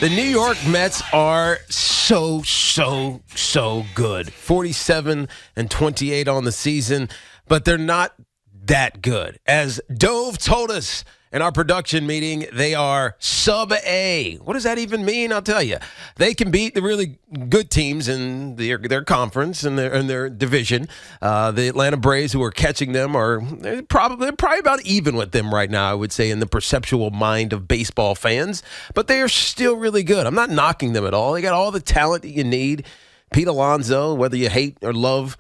The New York Mets are so good. 47-28 on the season, but they're not that good. As Dove told us in our production meeting, they are sub-A. What does that even mean? I'll tell you. They can beat the really good teams in their conference and their division. The Atlanta Braves, who are catching them, they're probably about even with them right now, I would say, in the perceptual mind of baseball fans. But they are still really good. I'm not knocking them at all. They got all the talent that you need. Pete Alonso, whether you hate or love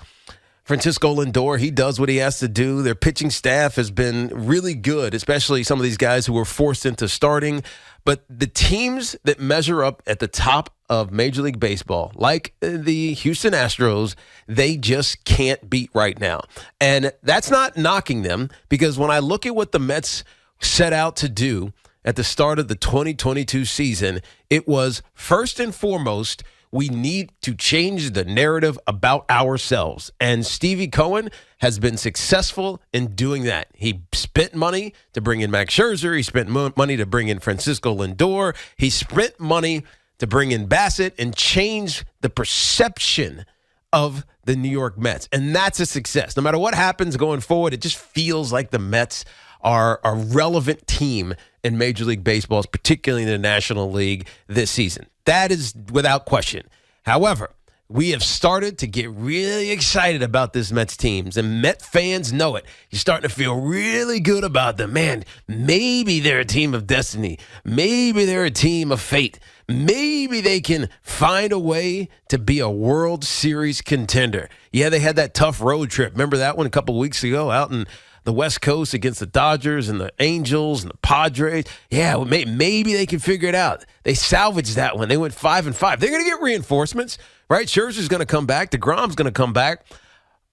Francisco Lindor, he does what he has to do. Their pitching staff has been really good, especially some of these guys who were forced into starting. But the teams that measure up at the top of Major League Baseball, like the Houston Astros, they just can't beat right now. And that's not knocking them, because when I look at what the Mets set out to do at the start of the 2022 season, it was first and foremost, we need to change the narrative about ourselves. And Stevie Cohen has been successful in doing that. He spent money to bring in Max Scherzer. He spent money to bring in Francisco Lindor. He spent money to bring in Bassett and change the perception of the New York Mets. And that's a success. No matter what happens going forward, it just feels like the Mets are a relevant team in Major League Baseball, particularly in the National League this season. That is without question. However, we have started to get really excited about this Mets teams, and Met fans know it. You're starting to feel really good about them. Man, maybe they're a team of destiny. Maybe they're a team of fate. Maybe they can find a way to be a World Series contender. Yeah, they had that tough road trip. Remember that one a couple weeks ago out in the West Coast against the Dodgers and the Angels and the Padres? Yeah, well, maybe they can figure it out. They salvaged that one. They went 5-5. They're going to get reinforcements, right? Scherzer's going to come back. DeGrom's going to come back.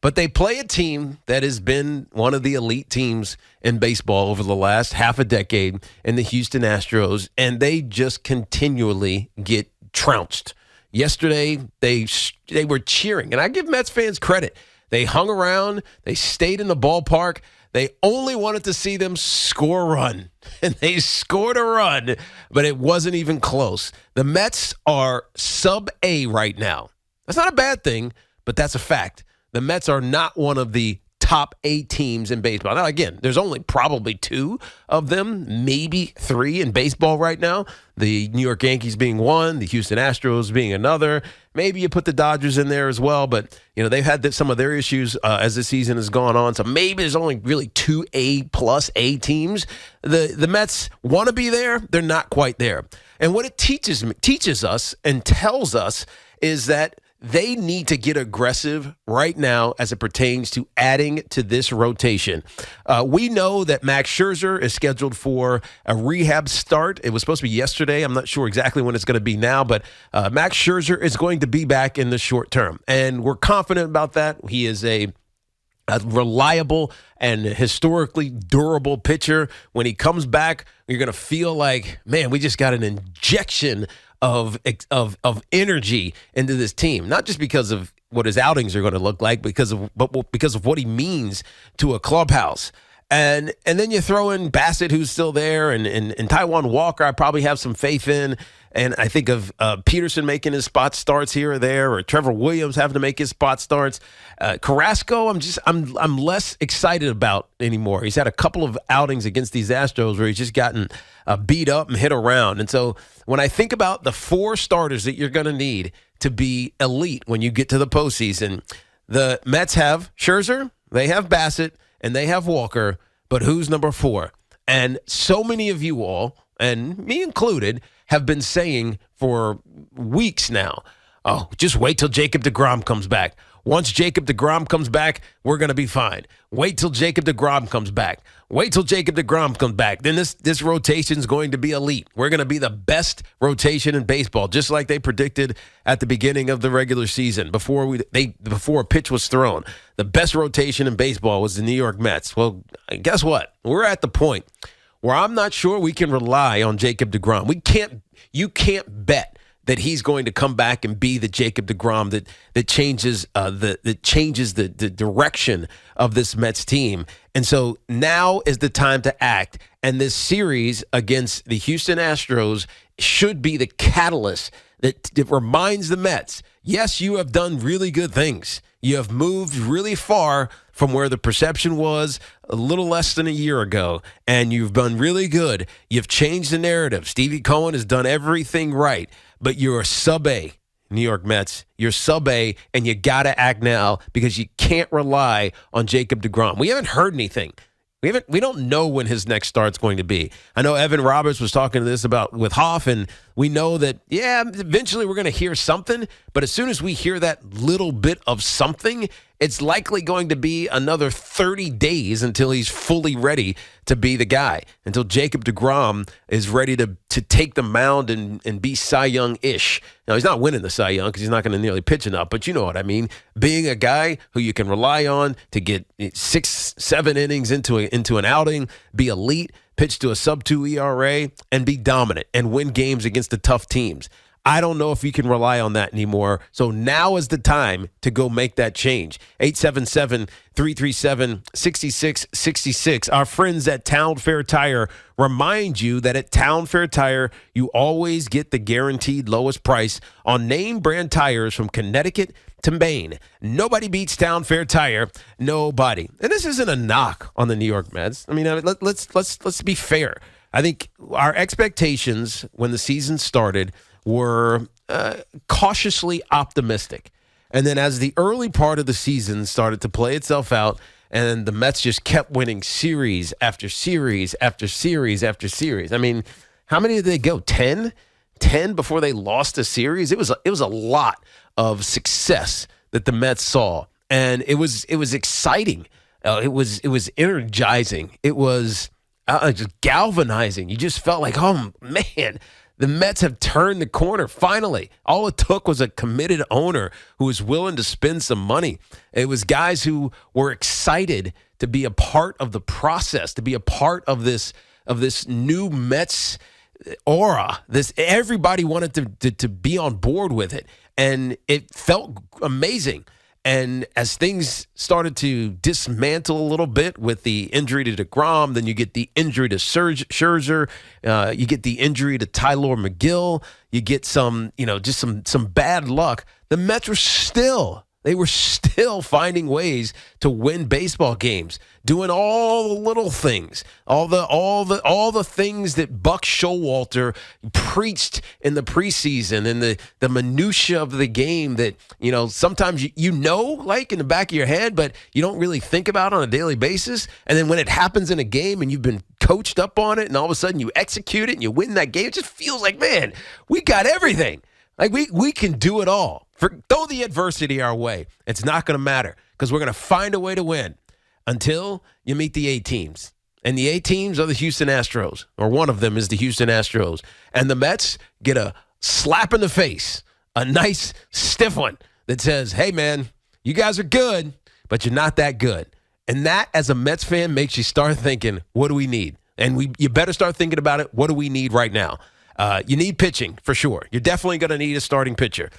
But they play a team that has been one of the elite teams in baseball over the last half a decade in the Houston Astros, and they just continually get trounced. Yesterday, they were cheering, and I give Mets fans credit. They hung around. They stayed in the ballpark. They only wanted to see them score a run, and they scored a run, but it wasn't even close. The Mets are sub-A right now. That's not a bad thing, but that's a fact. The Mets are not one of the top 8 teams in baseball. Now, again, there's only probably 2 of them, maybe 3 in baseball right now. The New York Yankees being one, the Houston Astros being another. Maybe you put the Dodgers in there as well, but they've had some of their issues as the season has gone on. So maybe there's only really 2 A+ teams. The Mets want to be there. They're not quite there. And what it teaches us and tells us is that they need to get aggressive right now as it pertains to adding to this rotation. We know that Max Scherzer is scheduled for a rehab start. It was supposed to be yesterday. I'm not sure exactly when it's going to be now, but Max Scherzer is going to be back in the short term. And we're confident about that. He is a reliable and historically durable pitcher. When he comes back, you're going to feel like, man, we just got an injection of energy into this team, not just because of what his outings are going to look like, but because of what he means to a clubhouse. And then you throw in Bassett, who's still there, and Taijuan Walker, I probably have some faith in. And I think of Peterson making his spot starts here or there, or Trevor Williams having to make his spot starts. Carrasco, I'm less excited about anymore. He's had a couple of outings against these Astros where he's just gotten beat up and hit around. And so when I think about the 4 starters that you're going to need to be elite when you get to the postseason, the Mets have Scherzer, they have Bassett, and they have Walker. But who's number 4? And so many of you all, and me included, have been saying for weeks now, oh, just wait till Jacob deGrom comes back. Once Jacob deGrom comes back, we're going to be fine. Wait till Jacob deGrom comes back. Wait till Jacob deGrom comes back. Then this rotation is going to be elite. We're going to be the best rotation in baseball, just like they predicted at the beginning of the regular season before a pitch was thrown. The best rotation in baseball was the New York Mets. Well, guess what? We're at the point where I'm not sure we can rely on Jacob deGrom. You can't bet that he's going to come back and be the Jacob deGrom that changes the direction of this Mets team. And so now is the time to act. And this series against the Houston Astros should be the catalyst that reminds the Mets, yes, you have done really good things. You have moved really far from where the perception was a little less than a year ago, and you've done really good. You've changed the narrative. Stevie Cohen has done everything right, but you're a sub-A, New York Mets. You're sub-A, and you got to act now because you can't rely on Jacob deGrom. We haven't heard anything. We don't know when his next start's going to be. I know Evan Roberts was talking to this about with Hoff, and we know that, eventually we're going to hear something, but as soon as we hear that little bit of something, it's likely going to be another 30 days until he's fully ready to be the guy, until Jacob deGrom is ready to take the mound and be Cy Young-ish. Now, he's not winning the Cy Young because he's not going to nearly pitch enough, but you know what I mean. Being a guy who you can rely on to get 6-7 innings into an outing, be elite, pitch to a sub-2 ERA, and be dominant and win games against the tough teams. I don't know if you can rely on that anymore. So now is the time to go make that change. 877-337-6666. Our friends at Town Fair Tire remind you that at Town Fair Tire, you always get the guaranteed lowest price on name brand tires from Connecticut to Maine. Nobody beats Town Fair Tire. Nobody. And this isn't a knock on the New York Mets. I mean, let's be fair. I think our expectations when the season started were cautiously optimistic. And then as the early part of the season started to play itself out, and the Mets just kept winning series after series after series after series. I mean, how many did they go? 10? 10 before they lost a series? It was a lot of success that the Mets saw. And it was exciting. It was energizing. It was just galvanizing. You just felt like, oh, man, the Mets have turned the corner, finally. All it took was a committed owner who was willing to spend some money. It was guys who were excited to be a part of the process, to be a part of this new Mets aura. Everybody wanted to be on board with it, and it felt amazing. And as things started to dismantle a little bit with the injury to deGrom, then you get the injury to Scherzer, you get the injury to Tylor McGill, you get some bad luck. The Mets were still finding ways to win baseball games, doing all the little things, all the things that Buck Showalter preached in the preseason, and the minutia of the game that sometimes like in the back of your head, but you don't really think about on a daily basis. And then when it happens in a game and you've been coached up on it, and all of a sudden you execute it and you win that game, it just feels like, man, we got everything. Like we can do it all. Throw the adversity our way. It's not going to matter because we're going to find a way to win until you meet the A teams. And the A teams are the Houston Astros, or one of them is the Houston Astros. And the Mets get a slap in the face, a nice stiff one that says, hey, man, you guys are good, but you're not that good. And that, as a Mets fan, makes you start thinking, what do we need? And you better start thinking about it. What do we need right now? You need pitching for sure. You're definitely going to need a starting pitcher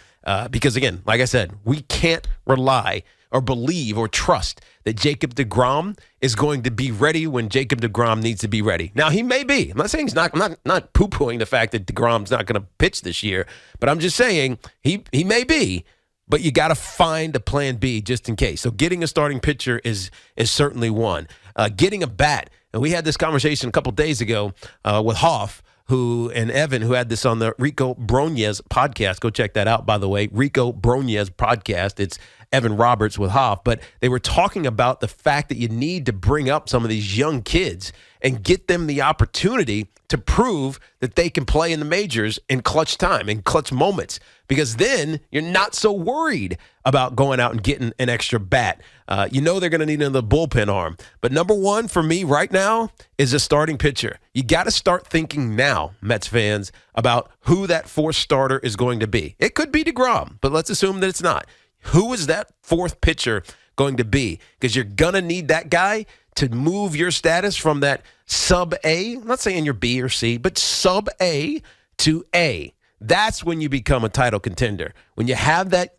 because, again, like I said, we can't rely or believe or trust that Jacob deGrom is going to be ready when Jacob deGrom needs to be ready. Now, he may be. I'm not saying I'm not poo-pooing the fact that deGrom's not going to pitch this year, but I'm just saying he may be, but you got to find a plan B just in case. So getting a starting pitcher is certainly one. Getting a bat, and we had this conversation a couple days ago with Hoff, and Evan, who had this on the Rico Brognes podcast. Go check that out, by the way. Rico Brognes podcast. It's Evan Roberts with Hoff. But they were talking about the fact that you need to bring up some of these young kids and get them the opportunity to prove that they can play in the majors in clutch time, in clutch moments, because then you're not so worried about going out and getting an extra bat. They're going to need another bullpen arm. But number one for me right now is a starting pitcher. You got to start thinking now, Mets fans, about who that fourth starter is going to be. It could be deGrom, but let's assume that it's not. Who is that fourth pitcher going to be? Because you're going to need that guy to move your status from that sub-A, I'm not saying you're B or C, but sub-A to A. That's when you become a title contender. When you have that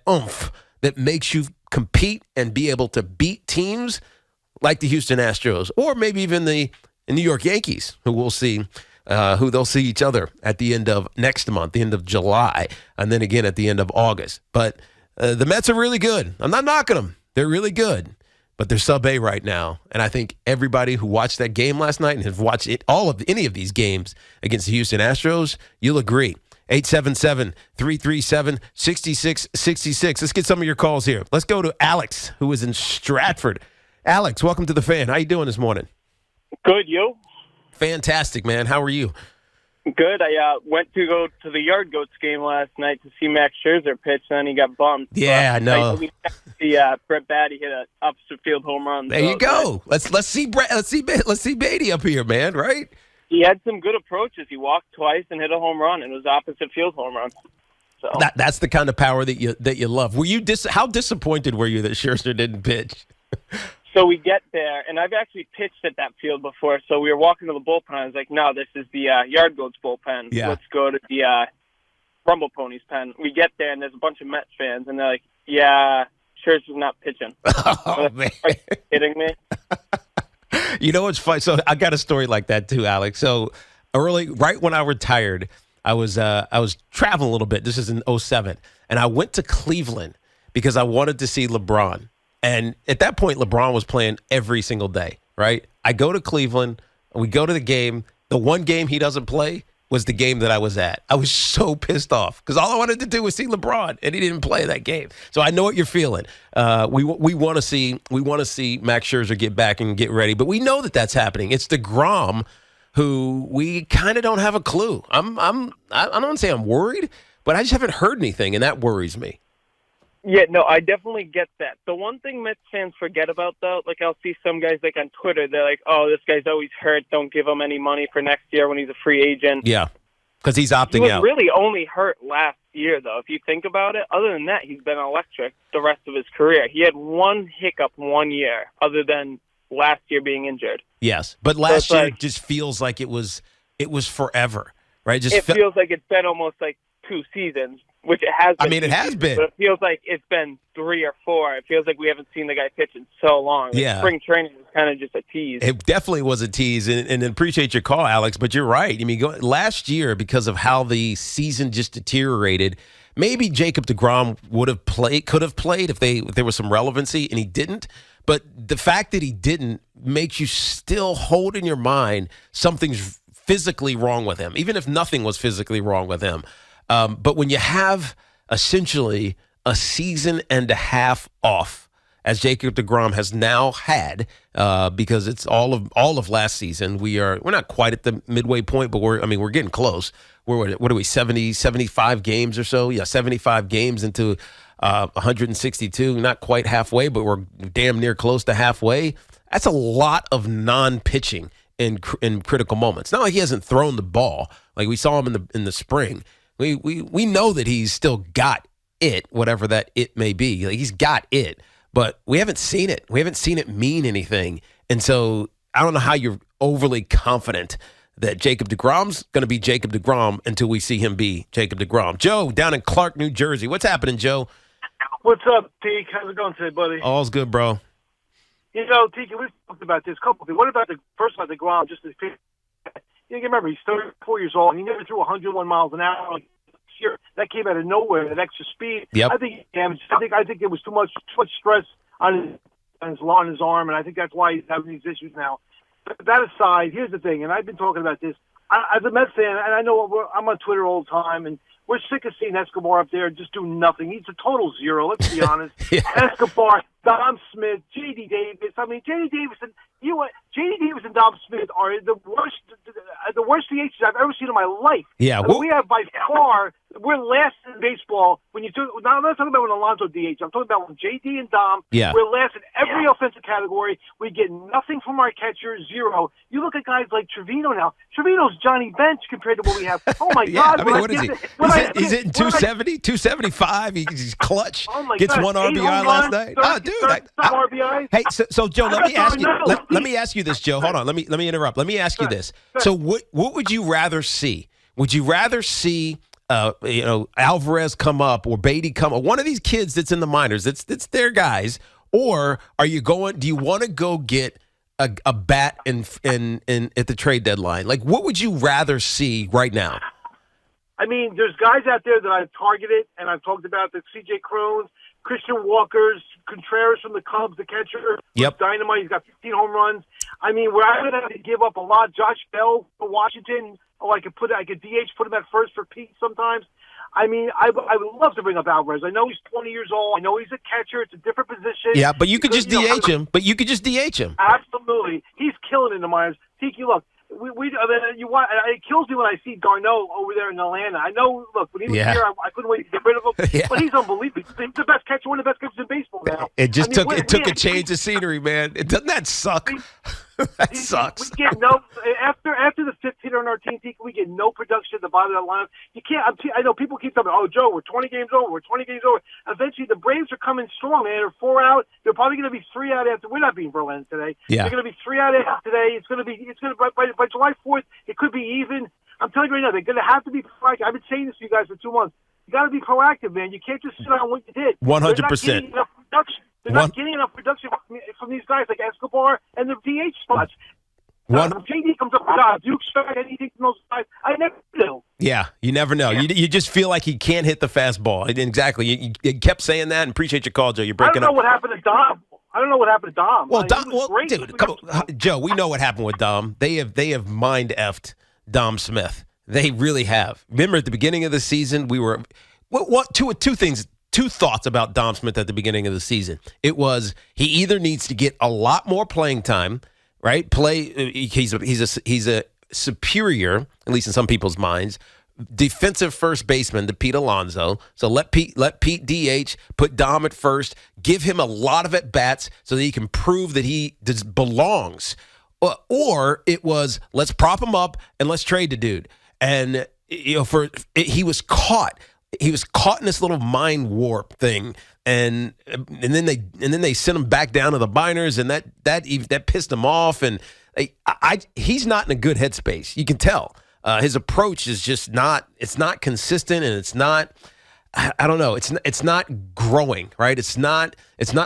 oomph that makes you compete and be able to beat teams like the Houston Astros, or maybe even the New York Yankees, who we'll see who they'll see each other at the end of next month, the end of July, and then again at the end of August. But the Mets are really good. I'm not knocking them. They're really good. But they're sub-A right now. And I think everybody who watched that game last night and have watched any of these games against the Houston Astros, you'll agree. 877-337-6666. Let's get some of your calls here. Let's go to Alex, who is in Stratford. Alex, welcome to the Fan. How you doing this morning? Good, you? Fantastic, man. How are you? Good. I went to go to the Yard Goats game last night to see Max Scherzer pitch, and then he got bumped. Yeah, I know. We see Brett Batty hit an opposite field home run. There you go. Let's see Beatty up here, man. Right? He had some good approaches. He walked twice and hit a home run, and it was opposite field home run. So that's the kind of power that you love. Were you how disappointed were you that Scherzer didn't pitch? So we get there, and I've actually pitched at that field before. So we were walking to the bullpen. I was like, no, this is the Yard Goats bullpen. Yeah. Let's go to the Rumble Ponies pen. We get there, and there's a bunch of Mets fans, and they're like, yeah, Scherzer's not pitching. Oh, man. Are you kidding me? You know what's funny? So I got a story like that too, Alex. So right when I retired, I was traveling a little bit. This is in 2007, and I went to Cleveland because I wanted to see LeBron. And at that point, LeBron was playing every single day, right? I go to Cleveland, we go to the game. The one game he doesn't play was the game that I was at. I was so pissed off because all I wanted to do was see LeBron, and he didn't play that game. So I know what you're feeling. We want to see Max Scherzer get back and get ready, but we know that that's happening. It's DeGrom who we kind of don't have a clue. I don't want to say I'm worried, but I just haven't heard anything, and that worries me. Yeah, no, I definitely get that. The one thing Mets fans forget about, though, like I'll see some guys like on Twitter, they're like, oh, this guy's always hurt. Don't give him any money for next year when he's a free agent. Yeah, because he's opting out. He was really only hurt last year, though, if you think about it. Other than that, he's been electric the rest of his career. He had one hiccup 1 year, other than last year being injured. Yes, but last year just feels like it was forever, right? It feels like it's been almost like 2 seasons. Which it has been. I mean, it has been. But it feels like it's been 3 or 4. It feels like we haven't seen the guy pitch in so long. Yeah. Spring training was kind of just a tease. It definitely was a tease, and appreciate your call, Alex, but you're right. I mean, last year, because of how the season just deteriorated, maybe Jacob deGrom could have played if there was some relevancy, and he didn't. But the fact that he didn't makes you still hold in your mind something's physically wrong with him, even if nothing was physically wrong with him. But when you have essentially a season and a half off, as Jacob deGrom has now had, because it's all of last season, we're not quite at the midway point, but we're getting close. What are we, 70, 75 games or so? Yeah, 75 games into 162, not quite halfway, but we're damn near close to halfway. That's a lot of non-pitching in critical moments. Not like he hasn't thrown the ball, like we saw him in the spring. We know that he's still got it, whatever that it may be. Like he's got it, but we haven't seen it. We haven't seen it mean anything. And so I don't know how you're overly confident that Jacob deGrom's going to be Jacob deGrom until we see him be Jacob deGrom. Joe, down in Clark, New Jersey. What's happening, Joe? What's up, Tiki? How's it going today, buddy? All's good, bro. You know, Tiki, we've talked about this a couple of things. What about first about deGrom, just as you remember, he's 34 years old. He never threw 101 miles an hour. That came out of nowhere. That extra speed. Yep. I think it was too much stress on his arm, and I think that's why he's having these issues now. But that aside, here's the thing, and I've been talking about this. As a Mets fan, and I know I'm on Twitter all the time, and we're sick of seeing Escobar up there just do nothing. He's a total zero. Let's be honest. Yeah. Escobar, Dom Smith, J.D. Davis. I mean, J.D. Davis and Dom Smith are the worst DHs I've ever seen in my life. Yeah, I mean, we have by far. We're last in baseball when you do. Now I'm not talking about when Alonso DH. I'm talking about when JD and Dom. Yeah. We're last in every offensive category. We get nothing from our catcher, zero. You look at guys like Trevino now. Trevino's Johnny Bench compared to what we have. Oh my yeah, God! I mean, what is he? He's hitting 270, 275. He's clutch. Oh my Gets God. 1 RBI last night. Oh, dude. RBI. Hey, so Joe, let me ask you. Let me ask you this, Joe. Hold on. Let me interrupt. Let me ask you this. So, what would you rather see? Would you rather see? Alvarez come up or Beatty come up, one of these kids that's in the minors, it's their guys, or do you want to go get a bat in at the trade deadline? Like, what would you rather see right now? I mean, there's guys out there that I've targeted, and I've talked about the C.J. Cruns, Christian Walker's, Contreras from the Cubs, the catcher. Yep. Dynamite. He's got 15 home runs. I mean, where I would have to give up a lot, Josh Bell for Washington. Oh, I could DH, put him at first for Pete sometimes. I mean, I would love to bring up Alvarez. I know he's 20 years old. I know he's a catcher. It's a different position. Yeah, but you could just DH him. But you could just DH him. Absolutely. He's killing it in the minors. Tiki, look, it kills me when I see Garneau over there in Atlanta. I know, look, when he was here, I couldn't wait to get rid of him. Yeah. But he's unbelievable. He's the best catcher, one of the best catchers in baseball now. It took a change of scenery, man. Doesn't that suck? That sucks. We get after the 15 on our team, we get no production at the bottom of the lineup. You can't. I know people keep telling me, "Oh, Joe, we're 20 games over. We're 20 games over." Eventually, the Braves are coming strong, man. They're 4 out. They're probably going to be 3 out after. We're not beating Berlin today. Yeah. They're going to be 3 out after today. It's going to by July 4th. It could be even. I'm telling you right now, they're going to have to be proactive. I've been saying this to you guys for 2 months. You got to be proactive, man. You can't just sit on what you did. 100%. They're not getting enough production from these guys like Escobar and the DH spots. JD comes up with God. Do you expect anything from those guys? I never do. Yeah, you never know. Yeah. You just feel like he can't hit the fastball. Exactly. You kept saying that, and appreciate your call, Joe. You're breaking up. I don't know what happened to Dom. Well, dude, come on. Joe, we know what happened with Dom. They have mind effed Dom Smith. They really have. Remember at the beginning of the season, we were two thoughts about Dom Smith at the beginning of the season. It was he either needs to get a lot more playing time, right? He's a superior, at least in some people's minds, defensive first baseman to Pete Alonso. So let Pete DH, put Dom at first, give him a lot of at bats so that he can prove that he belongs. Or it was let's prop him up and let's trade the dude. And he was caught. He was caught in this little mind warp thing, and then they sent him back down to the minors, and that pissed him off. And he's not in a good headspace. You can tell his approach is just not. It's not consistent, and it's not. I don't know. It's not growing, right? It's not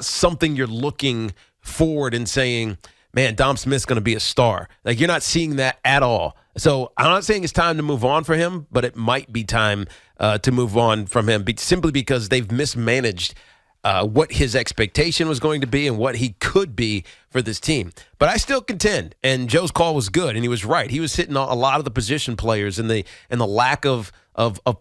something you're looking forward and saying, man, Dom Smith's going to be a star. Like, you're not seeing that at all. So I'm not saying it's time to move on for him, but it might be time to move on from him simply because they've mismanaged what his expectation was going to be and what he could be for this team. But I still contend, and Joe's call was good, and he was right. He was hitting a lot of the position players and the lack of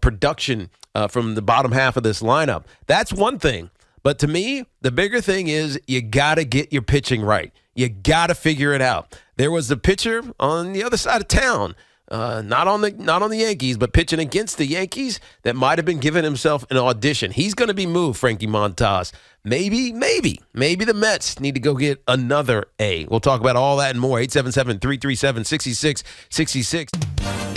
production from the bottom half of this lineup. That's one thing. But to me, the bigger thing is you got to get your pitching right. You got to figure it out. There was a pitcher on the other side of town, not on the Yankees, but pitching against the Yankees that might have been giving himself an audition. He's going to be moved, Frankie Montas. Maybe the Mets need to go get another A. We'll talk about all that and more. 877-337-6666.